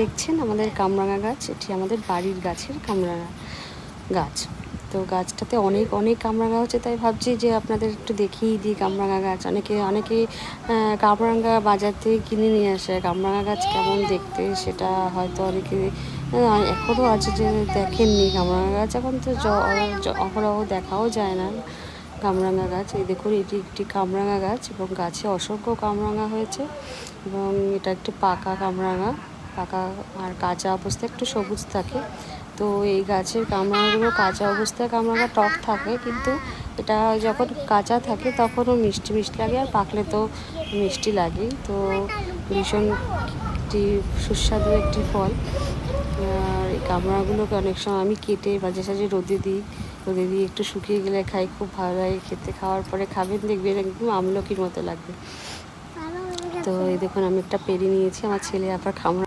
দেখছেন আমাদের কামরাঙা গাছ, এটি আমাদের বাড়ির গাছের কামরাঙা গাছ। তো গাছটাতে অনেক অনেক কামরাঙা হচ্ছে, তাই ভাবছি যে আপনাদের একটু দেখিয়ে দিই কামরাঙা গাছ। অনেকে কামরাঙা বাজার থেকে কিনে নিয়ে আসে। কামরাঙা গাছ কেমন দেখতে সেটা হয়তো অনেকে এখনও আছে যে দেখেননি কামরাঙা গাছ। এখন তো অহরহ দেখাও যায় না কামরাঙা গাছ। এই দেখুন, এটি একটি কামরাঙা গাছ এবং গাছে অসংখ্য কামরাঙা হয়েছে এবং এটা একটি পাকা কামরাঙা। পাকা আর কাঁচা অবস্থায় একটু সবুজ থাকে। তো এই গাছের কামরাঙাগুলো কাঁচা অবস্থায় কামরাঙা টক থাকে, কিন্তু এটা যখন কাঁচা থাকে তখনও মিষ্টি মিষ্টি লাগে, আর পাকলে তো মিষ্টি লাগেই। তো ভীষণ একটি সুস্বাদু একটি ফল। আর এই কামরাঙাগুলোকে অনেক সময় আমি কেটে মাঝে সাঝে রোদে দিয়ে একটু শুকিয়ে গেলে খাই, খুব ভালো লাগে খেতে। খাওয়ার পরে খাবেন, দেখবেন একদম আমলকির মতো লাগবে। তো এই দেখুন, আমি একটা পেরে নিয়েছি, আমার ছেলে আবার